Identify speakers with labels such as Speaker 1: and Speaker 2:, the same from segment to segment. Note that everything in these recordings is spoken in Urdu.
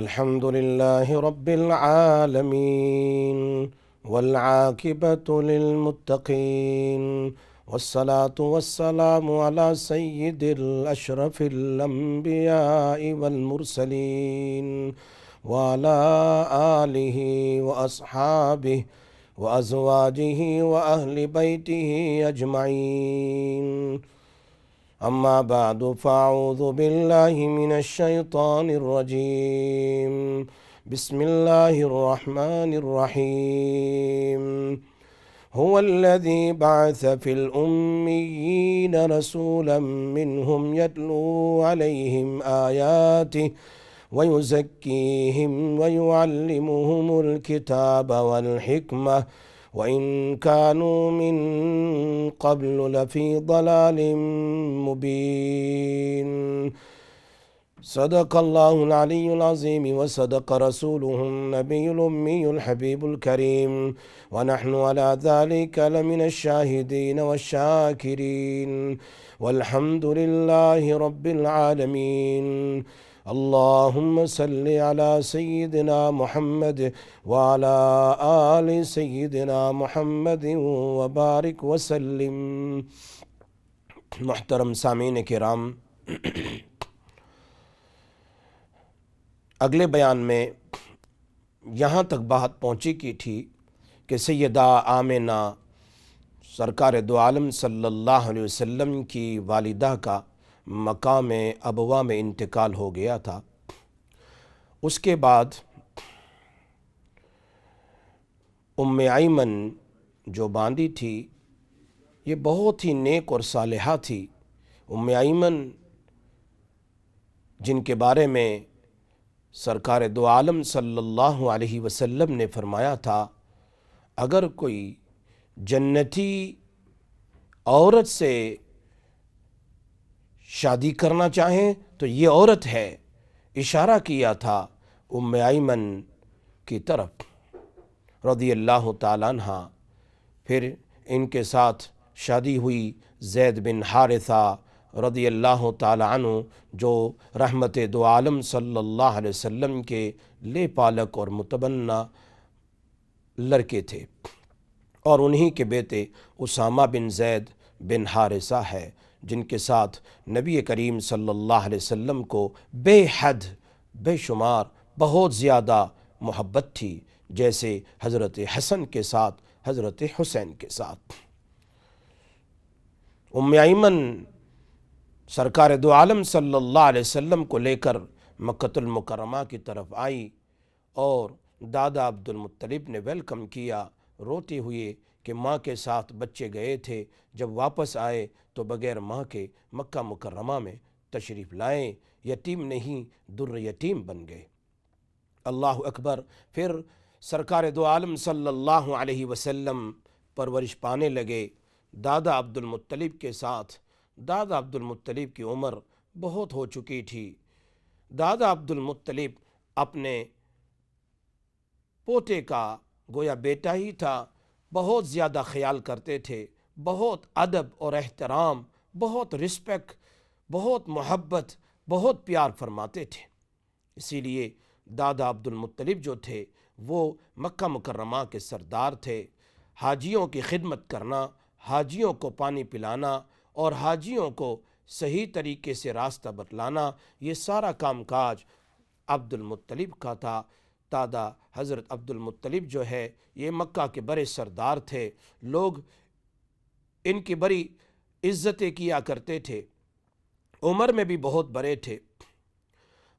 Speaker 1: الحمد لله رب العالمين والعاقبة للمتقين والصلاة والسلام على سيد الأشرف الأنبياء والمرسلين وعلى آله وأصحابه وأزواجه وأهل بيته أجمعين. أما بعد فأعوذ بالله من الشيطان الرجيم. بسم الله الرحمن الرحيم. هو الذي بعث في الأميين رسولا منهم يتلو عليهم آياته ويزكيهم ويعلمهم الكتاب والحكمة وإن كانوا من قبل لفي ضلال مبين. صدق الله العلي العظيم وصدق رسوله النبي الأمي الحبيب الكريم ونحن على ذلك لمن الشاهدين والشاكرين والحمد لله رب العالمين. اللهم صل على سيدنا محمد وعلى آل سيدنا محمد وبارک وسلم. محترم سامعین کرام، اگلے بیان میں یہاں تک بات پہنچی کی تھی کہ سیدہ آمنہ سرکار دو عالم صلی اللہ علیہ وسلم کی والدہ کا مقام ابوا میں انتقال ہو گیا تھا. اس کے بعد ایمن جو باندی تھی یہ بہت ہی نیک اور صالحہ تھی. ایمن جن کے بارے میں سرکار دو عالم صلی اللہ علیہ وسلم نے فرمایا تھا اگر کوئی جنتی عورت سے شادی کرنا چاہیں تو یہ عورت ہے. اشارہ کیا تھا ایمن کی طرف رضی اللہ تعالیٰ عنہ. پھر ان کے ساتھ شادی ہوئی زید بن حارثہ رضی اللہ تعالیٰ عنہ جو رحمت دو عالم صلی اللہ علیہ وسلم کے لے پالک اور متبنہ لڑکے تھے، اور انہی کے بیٹے اسامہ بن زید بن حارثہ ہے جن کے ساتھ نبی کریم صلی اللہ علیہ وسلم کو بے حد بے شمار بہت زیادہ محبت تھی، جیسے حضرت حسن کے ساتھ حضرت حسین کے ساتھ. ایمن سرکار دو عالم صلی اللہ علیہ وسلم کو لے کر مکۃ المکرمہ کی طرف آئی اور دادا عبدالمطلب نے ویلکم کیا روتے ہوئے کہ ماں کے ساتھ بچے گئے تھے، جب واپس آئے تو بغیر ماں کے مکہ مکرمہ میں تشریف لائے، یتیم نہیں در یتیم بن گئے. اللہ اکبر. پھر سرکار دو عالم صلی اللہ علیہ وسلم پرورش پانے لگے دادا عبدالمطلب کے ساتھ. دادا عبدالمطلب کی عمر بہت ہو چکی تھی. دادا عبدالمطلب اپنے پوتے کا گویا بیٹا ہی تھا، بہت زیادہ خیال کرتے تھے، بہت ادب اور احترام، بہت رسپیکٹ، بہت محبت، بہت پیار فرماتے تھے. اسی لیے دادا عبدالمطلب جو تھے وہ مکہ مکرمہ کے سردار تھے. حاجیوں کی خدمت کرنا، حاجیوں کو پانی پلانا اور حاجیوں کو صحیح طریقے سے راستہ بتلانا، یہ سارا کام کاج عبدالمطلب کا تھا. دادا حضرت عبدالمطلب جو ہے یہ مکہ کے بڑے سردار تھے، لوگ ان کی بڑی عزتیں کیا کرتے تھے، عمر میں بھی بہت بڑے تھے.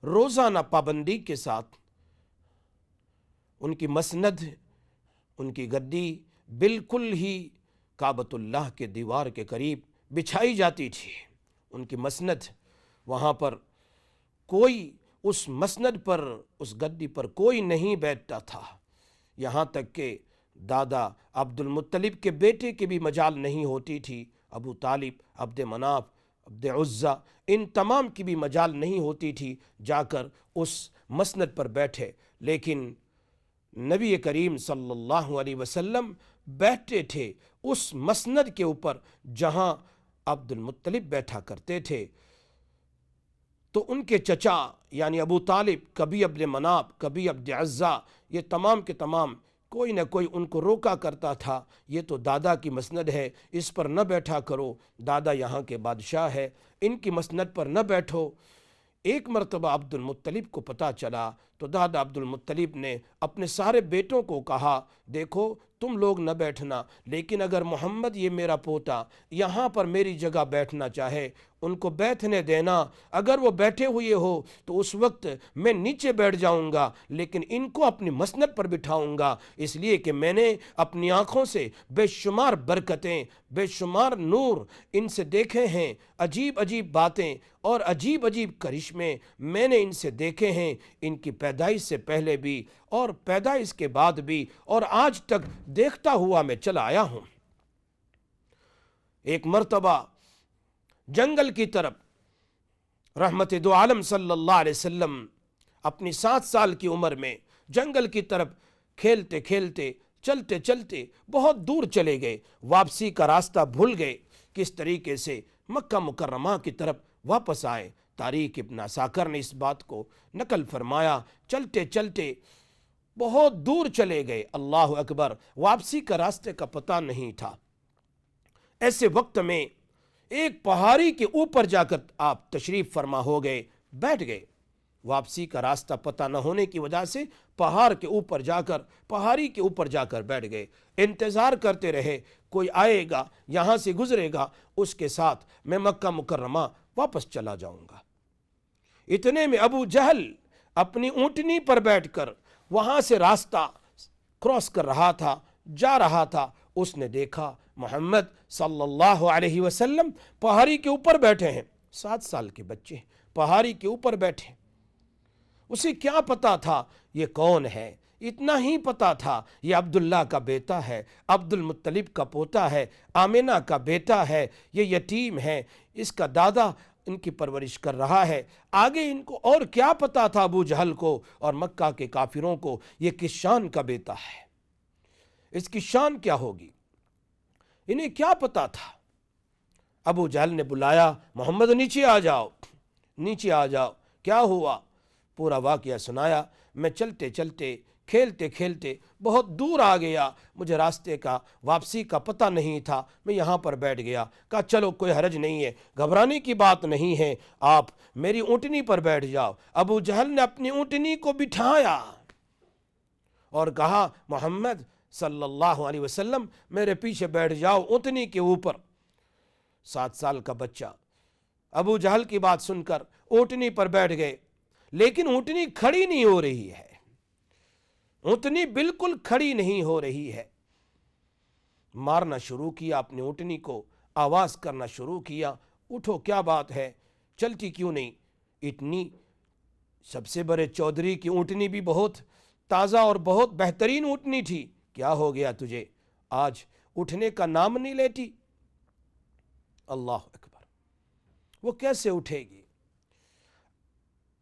Speaker 1: روزانہ پابندی کے ساتھ ان کی مسند، ان کی گدی بالکل ہی کعبۃ اللہ کے دیوار کے قریب بچھائی جاتی تھی. ان کی مسند وہاں پر کوئی اس مسند پر اس گدی پر کوئی نہیں بیٹھتا تھا، یہاں تک کہ دادا عبدالمطلب کے بیٹے کی بھی مجال نہیں ہوتی تھی. ابو طالب، عبد مناف، عبد عزہ، ان تمام کی بھی مجال نہیں ہوتی تھی جا کر اس مسند پر بیٹھے. لیکن نبی کریم صلی اللہ علیہ وسلم بیٹھتے تھے اس مسند کے اوپر جہاں عبدالمطلب بیٹھا کرتے تھے. تو ان کے چچا یعنی ابو طالب، کبھی عبد مناف، کبھی عبد عزا، یہ تمام کے تمام کوئی نہ کوئی ان کو روکا کرتا تھا، یہ تو دادا کی مسند ہے، اس پر نہ بیٹھا کرو، دادا یہاں کے بادشاہ ہے، ان کی مسند پر نہ بیٹھو۔ ایک مرتبہ عبد المطلب کو پتہ چلا تو دادا عبد المطلب نے اپنے سارے بیٹوں کو کہا، دیکھو تم لوگ نہ بیٹھنا، لیکن اگر محمد یہ میرا پوتا یہاں پر میری جگہ بیٹھنا چاہے ان کو بیٹھنے دینا، اگر وہ بیٹھے ہوئے ہو تو اس وقت میں نیچے بیٹھ جاؤں گا، لیکن ان کو اپنی مسند پر بٹھاؤں گا، اس لیے کہ میں نے اپنی آنکھوں سے بے شمار برکتیں، بے شمار نور ان سے دیکھے ہیں، عجیب عجیب باتیں اور عجیب عجیب کرشمے میں نے ان سے دیکھے ہیں، ان کی پیدائش سے پہلے بھی اور پیدائش کے بعد بھی، اور آج تک دیکھتا ہوا میں چلا آیا ہوں۔ ایک مرتبہ جنگل کی طرف رحمت دو عالم صلی اللہ علیہ وسلم اپنی 7 سال کی عمر میں جنگل کی طرف کھیلتے کھیلتے چلتے چلتے بہت دور چلے گئے، واپسی کا راستہ بھول گئے، کس طریقے سے مکہ مکرمہ کی طرف واپس آئے۔ تاریخ ابن عساکر نے اس بات کو نقل فرمایا، چلتے چلتے بہت دور چلے گئے، اللہ اکبر، واپسی کا راستے کا پتہ نہیں تھا۔ ایسے وقت میں ایک پہاڑی کے اوپر جا کر آپ تشریف فرما ہو گئے، بیٹھ گئے، واپسی کا راستہ پتہ نہ ہونے کی وجہ سے پہاڑی کے اوپر جا کر بیٹھ گئے، انتظار کرتے رہے کوئی آئے گا یہاں سے گزرے گا، اس کے ساتھ میں مکہ مکرمہ واپس چلا جاؤں گا۔ اتنے میں ابو جہل اپنی اونٹنی پر بیٹھ کر وہاں سے راستہ کراس کر رہا تھا، جا رہا تھا، اس نے دیکھا محمد صلی اللہ علیہ وسلم پہاڑی کے اوپر بیٹھے ہیں، 7 سال کے بچے پہاڑی کے اوپر بیٹھے۔ اسے کیا پتا تھا یہ کون ہے؟ اتنا ہی پتا تھا یہ عبداللہ کا بیٹا ہے، عبد المطلب کا پوتا ہے، آمنہ کا بیٹا ہے، یہ یتیم ہے، اس کا دادا ان کی پرورش کر رہا ہے۔ آگے ان کو اور کیا پتا تھا ابو جہل کو اور مکہ کے کافروں کو یہ کس شان کا بیٹا ہے، اس کی شان کیا ہوگی، انہیں کیا پتا تھا۔ ابو جہل نے بلایا، محمد نیچے آ جاؤ، نیچے آ جاؤ، کیا ہوا؟ پورا واقعہ سنایا، میں چلتے چلتے کھیلتے کھیلتے بہت دور آ گیا، مجھے راستے کا واپسی کا پتہ نہیں تھا، میں یہاں پر بیٹھ گیا۔ کہا چلو کوئی حرج نہیں ہے، گھبرانے کی بات نہیں ہے، آپ میری اونٹنی پر بیٹھ جاؤ۔ ابو جہل نے اپنی اونٹنی کو بٹھایا اور کہا محمد صلی اللہ علیہ وسلم میرے پیچھے بیٹھ جاؤ اونٹنی کے اوپر۔ 7 سال کا بچہ ابو جہل کی بات سن کر اونٹنی پر بیٹھ گئے، لیکن اونٹنی کھڑی نہیں ہو رہی ہے، اونٹنی بالکل کھڑی نہیں ہو رہی ہے۔ مارنا شروع کیا اپنی اونٹنی کو، آواز کرنا شروع کیا، اٹھو کیا بات ہے، چلتی کیوں نہیں؟ اتنی سب سے بڑے چودھری کی اونٹنی بھی بہت تازہ اور بہت بہترین اونٹنی تھی، کیا ہو گیا تجھے، آج اٹھنے کا نام نہیں لیتی؟ اللہ اکبر، وہ کیسے اٹھے گی؟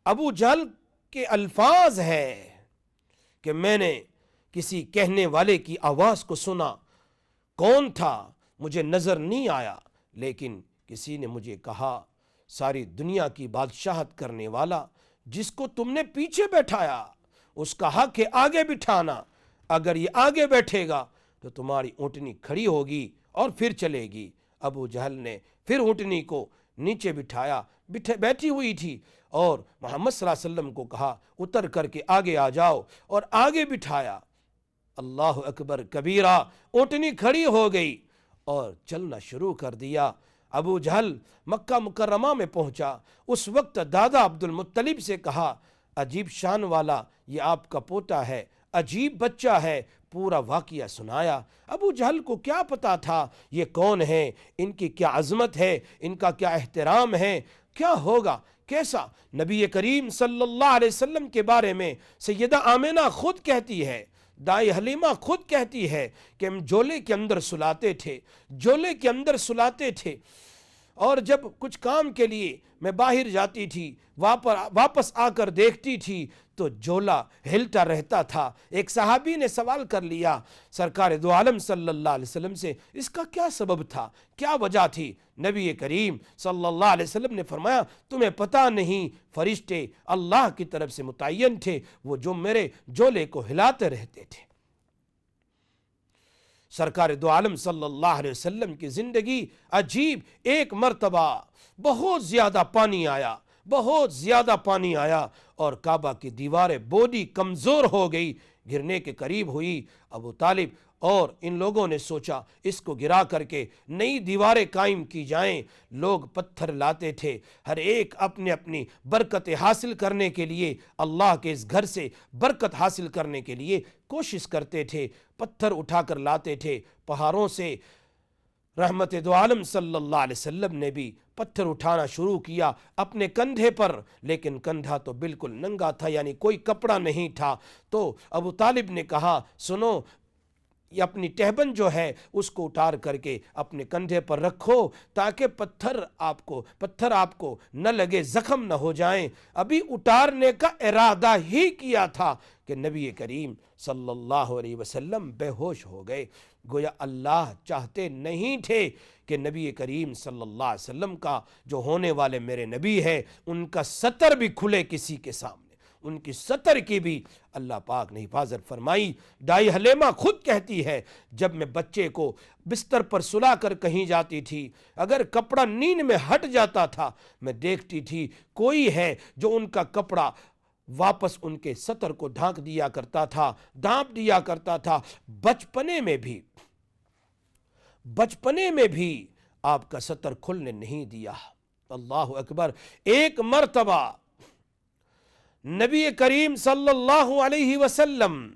Speaker 1: ابو جہل کے الفاظ ہے کہ میں نے کسی کہنے والے کی آواز کو سنا، کون تھا مجھے نظر نہیں آیا، لیکن کسی نے مجھے کہا ساری دنیا کی بادشاہت کرنے والا جس کو تم نے پیچھے بیٹھایا اس کا حق ہے آگے بٹھانا، اگر یہ آگے بیٹھے گا تو تمہاری اونٹنی کھڑی ہوگی اور پھر چلے گی۔ ابو جہل نے پھر اونٹنی کو نیچے بٹھایا، بیٹھی ہوئی تھی، اور محمد صلی اللہ علیہ وسلم کو کہا اتر کر کے آگے آ جاؤ، اور آگے بٹھایا۔ اللہ اکبر کبیرہ، اونٹنی کھڑی ہو گئی اور چلنا شروع کر دیا۔ ابو جہل مکہ مکرمہ میں پہنچا، اس وقت دادا عبد المطلب سے کہا عجیب شان والا یہ آپ کا پوتا ہے، عجیب بچہ ہے، پورا واقعہ سنایا۔ ابو جہل کو کیا پتا تھا یہ کون ہے، ان کی کیا عظمت ہے، ان کا کیا احترام ہے، کیا ہوگا، کیسا۔ نبی کریم صلی اللہ علیہ وسلم کے بارے میں سیدہ آمنہ خود کہتی ہے، دائی حلیمہ خود کہتی ہے کہ ہم جولے کے اندر سلاتے تھے، جولے کے اندر سلاتے تھے، اور جب کچھ کام کے لیے میں باہر جاتی تھی واپس آ کر دیکھتی تھی تو جولا ہلتا رہتا تھا۔ ایک صحابی نے سوال کر لیا سرکار دو عالم صلی اللہ علیہ وسلم سے، اس کا کیا سبب تھا، کیا وجہ تھی؟ نبی کریم صلی اللہ علیہ وسلم نے فرمایا تمہیں پتہ نہیں، فرشتے اللہ کی طرف سے متعین تھے، وہ جو میرے جولے کو ہلاتے رہتے تھے۔ سرکار دو عالم صلی اللہ علیہ وسلم کی زندگی عجیب، ایک مرتبہ بہت زیادہ پانی آیا اور کعبہ کی دیواریں بودی کمزور ہو گئی، گرنے کے قریب ہوئی۔ ابو طالب اور ان لوگوں نے سوچا اس کو گرا کر کے نئی دیواریں قائم کی جائیں۔ لوگ پتھر لاتے تھے، ہر ایک اپنی اپنی برکت حاصل کرنے کے لیے، اللہ کے اس گھر سے برکت حاصل کرنے کے لیے کوشش کرتے تھے، پتھر اٹھا کر لاتے تھے پہاڑوں سے۔ رحمت دو عالم صلی اللہ علیہ وسلم نے بھی پتھر اٹھانا شروع کیا اپنے کندھے پر، لیکن کندھا تو بالکل ننگا تھا، یعنی کوئی کپڑا نہیں تھا۔ تو ابو طالب نے کہا سنو، یہ اپنی ٹہبن جو ہے اس کو اتار کر کے اپنے کندھے پر رکھو تاکہ پتھر آپ کو نہ لگے، زخم نہ ہو جائیں۔ ابھی اتارنے کا ارادہ ہی کیا تھا کہ نبی کریم صلی اللہ علیہ وسلم بے ہوش ہو گئے۔ گویا اللہ چاہتے نہیں تھے کہ نبی کریم صلی اللہ علیہ وسلم کا جو ہونے والے میرے نبی ہے ان کا ستر بھی کھلے کسی کے سامنے، ان کی ستر کی بھی اللہ پاک نے حفاظت فرمائی۔ دائی حلیمہ خود کہتی ہے جب میں بچے کو بستر پر سلا کر کہیں جاتی تھی، اگر کپڑا نیند میں ہٹ جاتا تھا میں دیکھتی تھی کوئی ہے جو ان کا کپڑا واپس ان کے ستر کو ڈھانپ دیا کرتا تھا۔ بچپنے میں بھی آپ کا ستر کھلنے نہیں دیا۔ اللہ اکبر۔ ایک مرتبہ نبی کریم صلی اللہ علیہ وسلم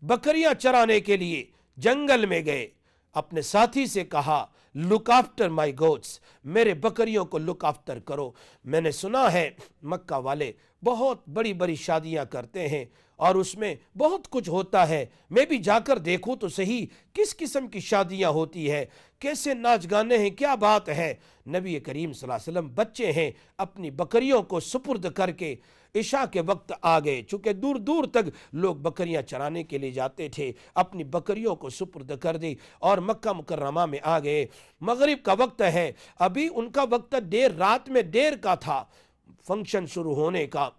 Speaker 1: بکریاں چرانے کے لیے جنگل میں گئے، اپنے ساتھی سے کہا لک آفٹر مائی گوٹس، میرے بکریوں کو لک آفٹر کرو۔ میں نے سنا ہے مکہ والے بہت بڑی بڑی شادیاں کرتے ہیں اور اس میں بہت کچھ ہوتا ہے، میں بھی جا کر دیکھوں تو صحیح کس قسم کی شادیاں ہوتی ہے، کیسے ناچ گانے ہیں، کیا بات ہے۔ نبی کریم صلی اللہ علیہ وسلم بچے ہیں، اپنی بکریوں کو سپرد کر کے عشاء کے وقت آ گئے، چونکہ دور دور تک لوگ بکریاں چرانے کے لیے جاتے تھے، اپنی بکریوں کو سپرد کر دی اور مکہ مکرمہ میں آ گئے۔ مغرب کا وقت ہے، ابھی ان کا وقت رات میں دیر کا تھا، فنکشن شروع ہونے کا،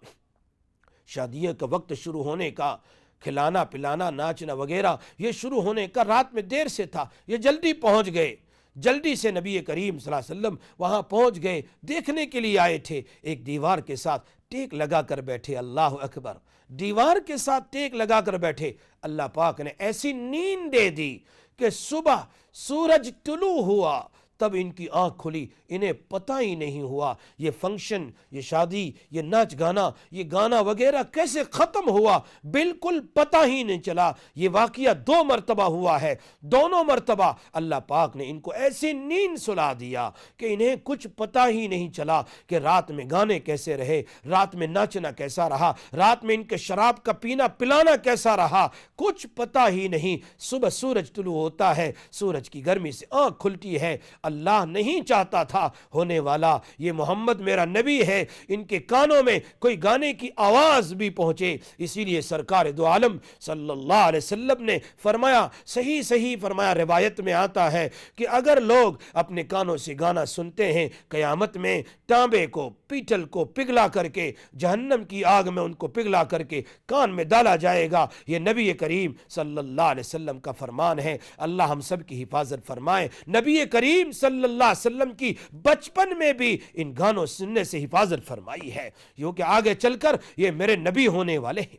Speaker 1: شادیوں کا وقت شروع ہونے کا، کھلانا پلانا ناچنا وغیرہ یہ شروع ہونے کا رات میں دیر سے تھا۔ یہ جلدی پہنچ گئے، جلدی سے نبی کریم صلی اللہ علیہ وسلم وہاں پہنچ گئے، دیکھنے کے لیے آئے تھے، ایک دیوار کے ساتھ ٹیک لگا کر بیٹھے۔ اللہ اکبر۔ دیوار کے ساتھ ٹیک لگا کر بیٹھے، اللہ پاک نے ایسی نیند دے دی کہ صبح سورج طلوع ہوا تب ان کی آنکھ کھلی، انہیں پتہ ہی نہیں ہوا یہ فنکشن، یہ شادی، یہ ناچ گانا، یہ گانا وغیرہ کیسے ختم ہوا، بالکل پتہ ہی نہیں چلا۔ یہ واقعہ 2 مرتبہ ہوا ہے، دونوں مرتبہ اللہ پاک نے ان کو ایسی نیند سلا دیا کہ انہیں کچھ پتہ ہی نہیں چلا کہ رات میں گانے کیسے رہے، رات میں ناچنا کیسا رہا، رات میں ان کے شراب کا پینا پلانا کیسا رہا، کچھ پتہ ہی نہیں۔ صبح سورج طلوع ہوتا ہے، سورج کی گرمی سے آنکھ کھلتی ہے۔ اللہ نہیں چاہتا تھا ہونے والا یہ محمد میرا نبی ہے ان کے کانوں میں کوئی گانے کی آواز بھی پہنچے، اسی لیے سرکار دو عالم صلی اللہ علیہ وسلم نے فرمایا، صحیح فرمایا، روایت میں آتا ہے کہ اگر لوگ اپنے کانوں سے گانا سنتے ہیں قیامت میں تانبے کو پیتل کو پگھلا کر کے جہنم کی آگ میں ان کو پگھلا کر کے کان میں ڈالا جائے گا۔ یہ نبی کریم صلی اللہ علیہ وسلم کا فرمان ہے۔ اللہ ہم سب کی حفاظت فرمائے۔ نبی کریم صلی اللہ علیہ وسلم کی بچپن میں بھی ان گانوں سننے سے حفاظت فرمائی ہے، کیونکہ آگے چل کر یہ میرے نبی ہونے والے ہیں،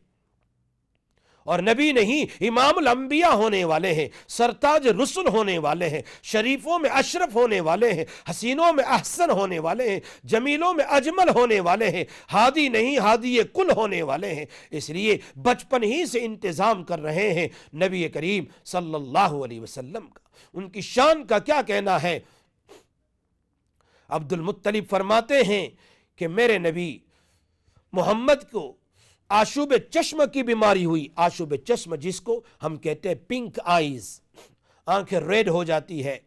Speaker 1: اور نبی نہیں امام الانبیاء ہونے والے ہیں، سرتاج رسل ہونے والے ہیں، شریفوں میں اشرف ہونے والے ہیں، حسینوں میں احسن ہونے والے ہیں، جمیلوں میں اجمل ہونے والے ہیں، ہادی نہیں ہادی کل ہونے والے ہیں۔ اس لیے بچپن ہی سے انتظام کر رہے ہیں نبی کریم صلی اللہ علیہ وسلم کا۔ ان کی شان کا کیا کہنا ہے؟ عبد المطلب فرماتے ہیں کہ میرے نبی محمد کو آشوب چشم کی بیماری ہوئی، آشوب چشم جس کو ہم کہتے ہیں پنک آئیز، آنکھیں ریڈ ہو جاتی ہے،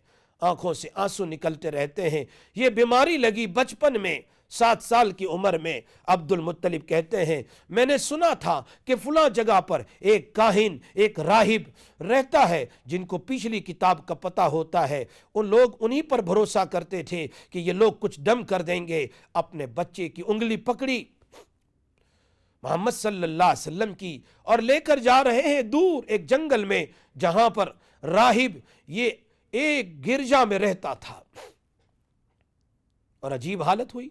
Speaker 1: آنکھوں سے آنسو نکلتے رہتے ہیں۔ یہ بیماری لگی بچپن میں، 7 سال کی عمر میں۔ عبد المطلب کہتے ہیں میں نے سنا تھا کہ فلاں جگہ پر ایک کاہن، ایک راہب رہتا ہے جن کو پچھلی کتاب کا پتہ ہوتا ہے۔ ان لوگ انہی پر بھروسہ کرتے تھے کہ یہ لوگ کچھ ڈم کر دیں گے۔ اپنے بچے کی انگلی پکڑی محمد صلی اللہ علیہ وسلم کی اور لے کر جا رہے ہیں دور ایک جنگل میں، جہاں پر راہب یہ ایک گرجا میں رہتا تھا۔ اور عجیب حالت ہوئی،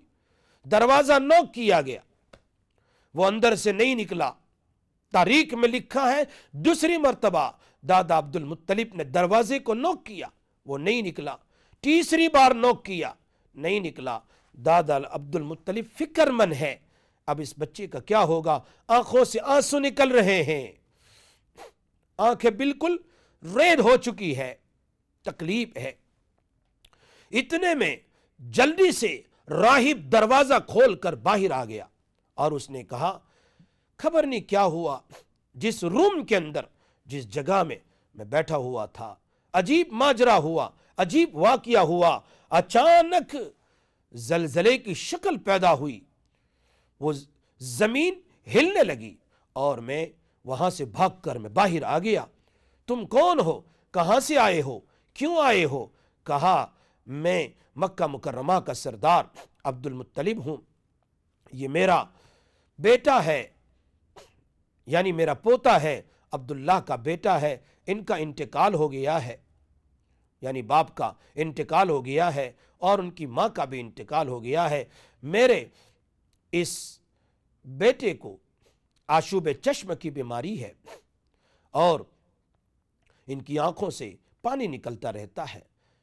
Speaker 1: دروازہ نوک کیا گیا، وہ اندر سے نہیں نکلا۔ تاریخ میں لکھا ہے دوسری مرتبہ دادا عبد المطلب نے دروازے کو نوک کیا، وہ نہیں نکلا۔ تیسری بار نوک کیا، نہیں نکلا۔ دادا عبد المطلب فکر مند ہے، اب اس بچے کا کیا ہوگا؟ آنکھوں سے آنسو نکل رہے ہیں، آنکھیں بالکل ریڈ ہو چکی ہے، تکلیف ہے۔ اتنے میں جلدی سے راہب دروازہ کھول کر باہر آ گیا اور اس نے کہا خبر نہیں کیا ہوا، جس روم کے اندر، جس جگہ میں میں بیٹھا ہوا تھا، عجیب ماجرا ہوا، عجیب واقعہ ہوا۔ اچانک زلزلے کی شکل پیدا ہوئی، وہ زمین ہلنے لگی اور میں وہاں سے بھاگ کر میں باہر آ گیا۔ تم کون ہو؟ کہاں سے آئے ہو؟ کیوں آئے ہو؟ کہا میں مکہ مکرمہ کا سردار عبد المطلب ہوں، یہ میرا بیٹا ہے، یعنی میرا پوتا ہے، عبداللہ کا بیٹا ہے، ان کا انتقال ہو گیا ہے، یعنی باپ کا انتقال ہو گیا ہے اور ان کی ماں کا بھی انتقال ہو گیا ہے۔ میرے اس بیٹے کو آشوب چشم کی بیماری ہے اور ان کی آنکھوں سے پانی نکلتا رہتا ہے۔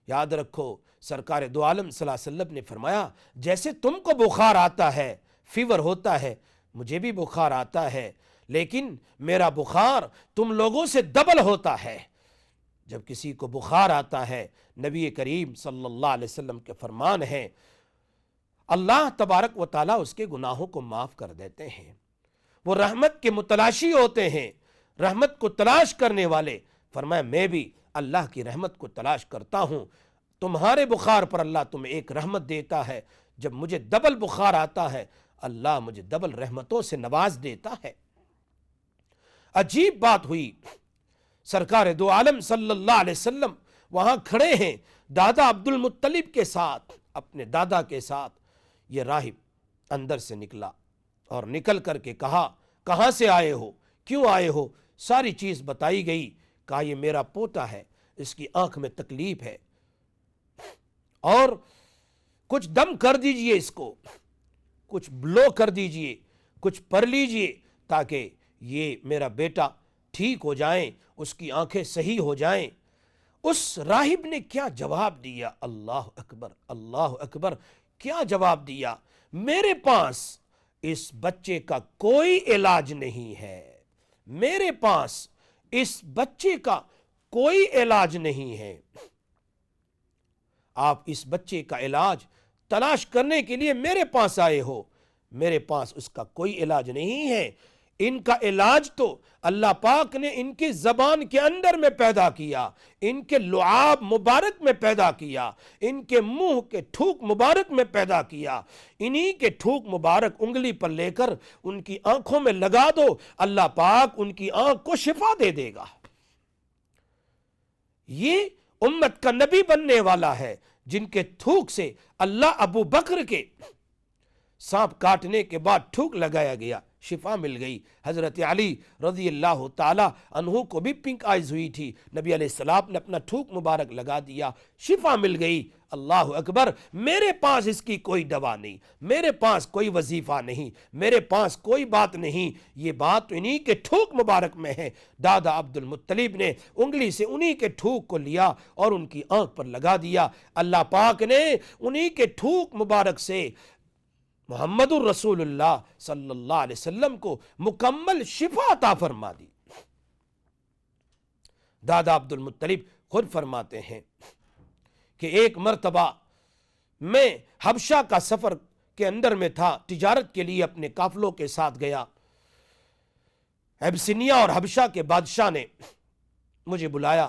Speaker 1: یاد رکھو سرکار دو عالم صلی اللہ علیہ وسلم نے فرمایا جیسے تم کو بخار آتا ہے، فیور ہوتا ہے، مجھے بھی بخار آتا ہے، لیکن میرا بخار تم لوگوں سے ڈبل ہوتا ہے۔ جب کسی کو بخار آتا ہے، نبی کریم صلی اللہ علیہ وسلم کے فرمان ہے اللہ تبارک و تعالیٰ اس کے گناہوں کو معاف کر دیتے ہیں۔ وہ رحمت کے متلاشی ہوتے ہیں، رحمت کو تلاش کرنے والے۔ فرمایا میں بھی اللہ کی رحمت کو تلاش کرتا ہوں، تمہارے بخار پر اللہ تمہیں ایک رحمت دیتا ہے، جب مجھے ڈبل بخار آتا ہے اللہ مجھے ڈبل رحمتوں سے نواز دیتا ہے۔ عجیب بات ہوئی، سرکار دو عالم صلی اللہ علیہ وسلم وہاں کھڑے ہیں دادا عبد المطلب کے ساتھ، اپنے دادا کے ساتھ۔ یہ راہب اندر سے نکلا اور نکل کر کے کہا کہاں سے آئے ہو، کیوں آئے ہو؟ ساری چیز بتائی گئی۔ کہا یہ میرا پوتا ہے، اس کی آنکھ میں تکلیف ہے اور کچھ دم کر دیجئے، اس کو کچھ بلو کر دیجئے، کچھ پر لیجئے تاکہ یہ میرا بیٹا ٹھیک ہو جائیں، اس کی آنکھیں صحیح ہو جائیں۔ اس راہب نے کیا جواب دیا؟ اللہ اکبر، اللہ اکبر، کیا جواب دیا؟ میرے پاس اس بچے کا کوئی علاج نہیں ہے، میرے پاس اس بچے کا کوئی علاج نہیں ہے۔ آپ اس بچے کا علاج تلاش کرنے کے لیے میرے پاس آئے ہو، میرے پاس اس کا کوئی علاج نہیں ہے۔ ان کا علاج تو اللہ پاک نے ان کی زبان کے اندر میں پیدا کیا، ان کے لعاب مبارک میں پیدا کیا، ان کے منہ کے تھوک مبارک میں پیدا کیا۔ انہی کے تھوک مبارک انگلی پر لے کر ان کی آنکھوں میں لگا دو، اللہ پاک ان کی آنکھ کو شفا دے دے گا۔ یہ امت کا نبی بننے والا ہے جن کے تھوک سے اللہ ابو بکر کے سانپ کاٹنے کے بعد تھوک لگایا گیا، شفا مل گئی۔ حضرت علی رضی اللہ تعالی عنہ کو بھی پنک آئیز ہوئی تھی، نبی علیہ السلام نے اپنا تھوک مبارک لگا دیا، شفا مل گئی۔ اللہ اکبر، میرے پاس اس کی کوئی دوا نہیں، میرے پاس کوئی وظیفہ نہیں، میرے پاس کوئی بات نہیں، یہ بات انہی کے تھوک مبارک میں ہے۔ دادا عبد المطلب نے انگلی سے انہی کے تھوک کو لیا اور ان کی آنکھ پر لگا دیا۔ اللہ پاک نے انہی کے تھوک مبارک سے محمد الرسول اللہ صلی اللہ علیہ وسلم کو مکمل شفا عطا فرما دی۔ دادا عبد المطلب خود فرماتے ہیں کہ ایک مرتبہ میں حبشہ کا سفر کے اندر میں تھا، تجارت کے لیے اپنے قافلوں کے ساتھ گیا۔ ابسینیا اور حبشہ کے بادشاہ نے مجھے بلایا،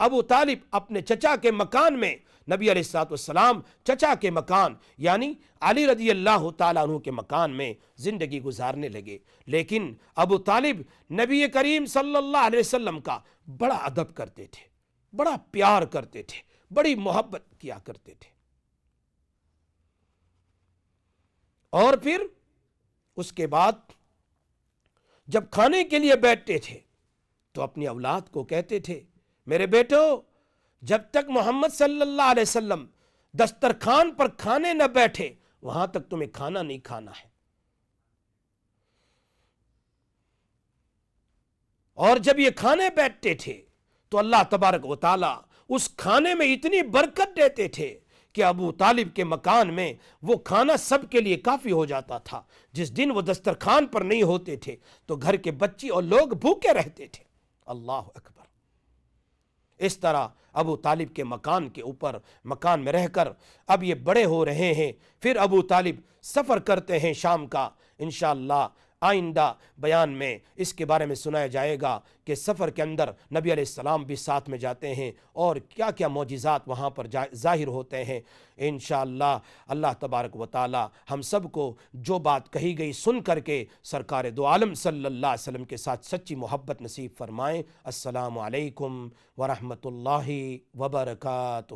Speaker 1: ابو طالب اپنے چچا کے مکان میں، نبی علیہ الصلوۃ والسلام چچا کے مکان یعنی علی رضی اللہ تعالیٰ عنہ کے مکان میں زندگی گزارنے لگے۔ لیکن ابو طالب نبی کریم صلی اللہ علیہ وسلم کا بڑا ادب کرتے تھے، بڑا پیار کرتے تھے، بڑی محبت کیا کرتے تھے۔ اور پھر اس کے بعد جب کھانے کے لیے بیٹھتے تھے تو اپنی اولاد کو کہتے تھے، میرے بیٹو جب تک محمد صلی اللہ علیہ وسلم دسترخوان پر کھانے نہ بیٹھے وہاں تک تمہیں کھانا نہیں کھانا ہے۔ اور جب یہ کھانے بیٹھتے تھے تو اللہ تبارک و تعالی اس کھانے میں اتنی برکت دیتے تھے کہ ابو طالب کے مکان میں وہ کھانا سب کے لیے کافی ہو جاتا تھا۔ جس دن وہ دسترخوان پر نہیں ہوتے تھے تو گھر کے بچے اور لوگ بھوکے رہتے تھے۔ اللہ اکبر۔ اس طرح ابو طالب کے مکان میں رہ کر اب یہ بڑے ہو رہے ہیں۔ پھر ابو طالب سفر کرتے ہیں شام کا۔ انشاءاللہ آئندہ بیان میں اس کے بارے میں سنایا جائے گا کہ سفر کے اندر نبی علیہ السلام بھی ساتھ میں جاتے ہیں اور کیا کیا معجزات وہاں پر ظاہر ہوتے ہیں۔ انشاءاللہ اللہ تبارک و تعالی ہم سب کو جو بات کہی گئی سن کر کے سرکار دو عالم صلی اللہ علیہ وسلم کے ساتھ سچی محبت نصیب فرمائیں۔ السلام علیکم ورحمۃ اللہ وبرکاتہ۔